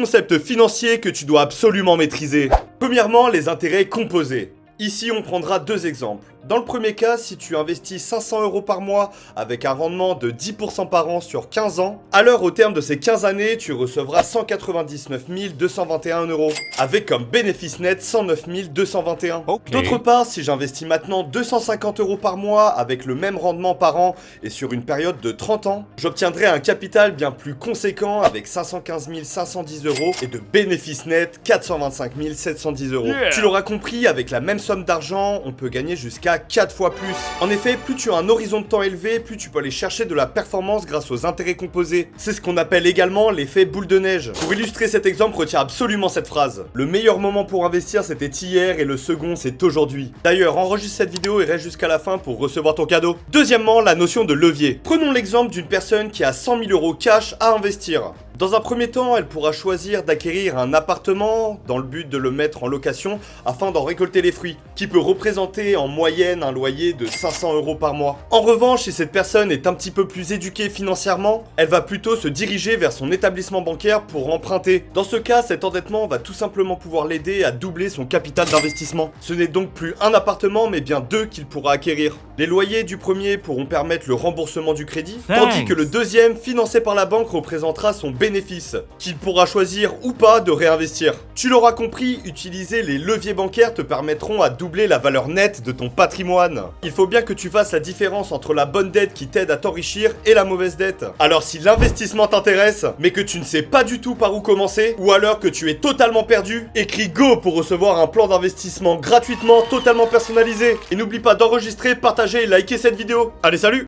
concepts financiers que tu dois absolument maîtriser. Premièrement, les intérêts composés. Ici, on prendra deux exemples. Dans le premier cas, si tu investis 500 € par mois avec un rendement de 10% par an sur 15 ans, alors au terme de ces 15 années, tu recevras 199 221 €, avec comme bénéfice net 109 221. Ok. D'autre part, si j'investis maintenant 250 € par mois avec le même rendement par an et sur une période de 30 ans, j'obtiendrai un capital bien plus conséquent avec 515 510 € et de bénéfice net 425 710 €. Yeah. Tu l'auras compris, avec la même somme d'argent, on peut gagner jusqu'à 4 fois plus. En effet, plus tu as un horizon de temps élevé, plus tu peux aller chercher de la performance grâce aux intérêts composés. C'est ce qu'on appelle également l'effet boule de neige. Pour illustrer cet exemple, retiens absolument cette phrase. Le meilleur moment pour investir, c'était hier et le second, c'est aujourd'hui. D'ailleurs, enregistre cette vidéo et reste jusqu'à la fin pour recevoir ton cadeau. Deuxièmement, la notion de levier. Prenons l'exemple d'une personne qui a 100 000 € cash à investir. Dans un premier temps, elle pourra choisir d'acquérir un appartement dans le but de le mettre en location afin d'en récolter les fruits, qui peut représenter en moyenne un loyer de 500 € par mois. En revanche, si cette personne est un petit peu plus éduquée financièrement, elle va plutôt se diriger vers son établissement bancaire pour emprunter. Dans ce cas, cet endettement va tout simplement pouvoir l'aider à doubler son capital d'investissement. Ce n'est donc plus un appartement mais bien deux qu'il pourra acquérir. Les loyers du premier pourront permettre le remboursement du crédit, tandis que le deuxième, financé par la banque, représentera son bénéfice, qu'il pourra choisir ou pas de réinvestir. Tu l'auras compris, utiliser les leviers bancaires te permettront à doubler la valeur nette de ton patrimoine. Il faut bien que tu fasses la différence entre la bonne dette qui t'aide à t'enrichir et la mauvaise dette. Alors si l'investissement t'intéresse, mais que tu ne sais pas du tout par où commencer, ou alors que tu es totalement perdu, écris GO pour recevoir un plan d'investissement gratuitement, totalement personnalisé. Et n'oublie pas d'enregistrer, partager et liker cette vidéo. Allez, salut!